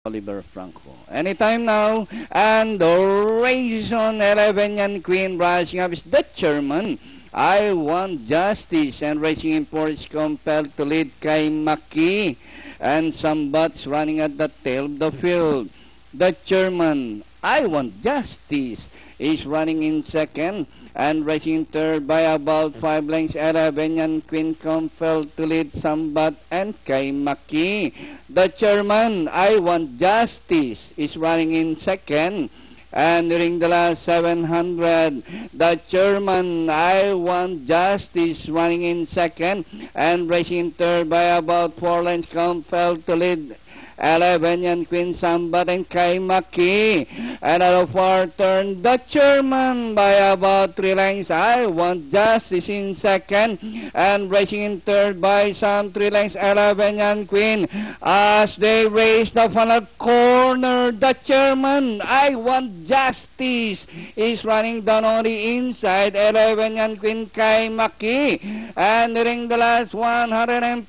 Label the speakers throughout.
Speaker 1: Oliver Franco. Anytime now, and the race on 11 yan, Queen Rising Up is the Chairman. I Want Justice, and Racing Import is compelled to lead kay Maki, and Sambat's running at the tail of the field. The Chairman, I Want Justice, is running in second, and racing third by about 5 lengths. 11 yan, Queen compelled to lead Sambat and kay Maki. The Chairman, I Want Justice, is running in second. And during the last 700, the Chairman, I Want Justice, running in second, and racing third by about 4 lengths, compelled to lead 11 yan, Queen Sambat and kay Maki. And at a far turn, the Chairman by about 3 lengths. I Want Justice in second, and racing in third by some 3 lengths. 11 yan, Queen. As they race the final corner, the Chairman, I Want Justice, is running down on the inside. 11 yan, Queen, kay Maki. And during the last 150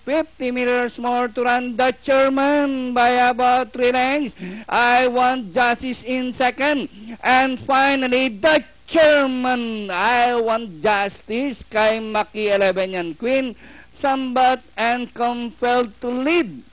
Speaker 1: meters more to run, the Chairman by about 3 lengths. I Want Justice in second. And finally, the Chairman, I Want Justice, kay Maki. 11 yan, Queen, Sambat, and compelled to lead